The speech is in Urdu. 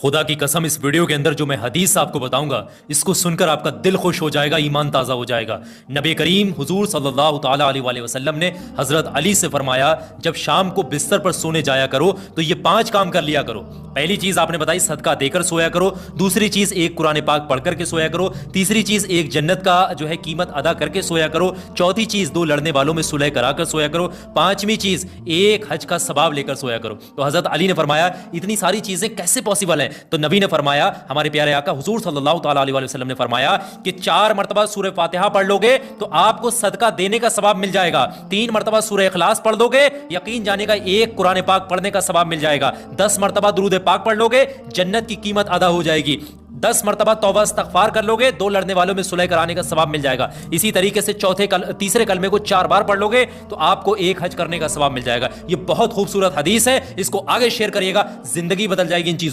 خدا کی قسم اس ویڈیو کے اندر جو میں حدیث آپ کو بتاؤں گا اس کو سن کر آپ کا دل خوش ہو جائے گا، ایمان تازہ ہو جائے گا۔ نبی کریم حضور صلی اللہ تعالیٰ علیہ وآلہ وسلم نے حضرت علی سے فرمایا جب شام کو بستر پر سونے جایا کرو تو یہ 5 کام کر لیا کرو۔ پہلی چیز آپ نے بتائی صدقہ دے کر سویا کرو، دوسری چیز ایک قرآن پاک پڑھ کر کے سویا کرو، تیسری چیز ایک جنت کا جو ہے قیمت ادا کر کے سویا کرو، چوتھی چیز 2 لڑنے والوں میں صلح کرا کر سویا کرو، پانچویں چیز ایک حج کا ثواب لے کر سویا کرو۔ تو حضرت علی نے فرمایا اتنی ساری چیزیں کیسے پاسبل ہیں؟ تو نبی نے فرمایا، ہمارے پیارے آقا حضور صلی اللہ تعالیٰ علیہ وسلم نے فرمایا کہ 4 مرتبہ سورہ فاتحہ پڑھ لو گے تو آپ کو صدقہ دینے کا ثواب مل جائے گا، 3 مرتبہ سورہ اخلاص پڑھ لو گے یقین جانے کا ایک قرآن پاک پڑھنے کا ثواب مل جائے گا، 10 مرتبہ درود پاک پڑھ لو گے جنت کی قیمت ادا ہو جائے گی، 10 مرتبہ توبہ استغفار کر لو گے 2 لڑنے والوں میں صلح کرانے کا ثواب مل جائے گا، اسی طریقے سے تیسرے کلمے کو 4 بار پڑھ لو گے تو آپ کو ایک حج کرنے کا ثواب مل جائے گا۔ یہ بہت خوبصورت حدیث ہے، اس کو آگے شیئر کریے گا، زندگی بدل جائے گی ان چیزوں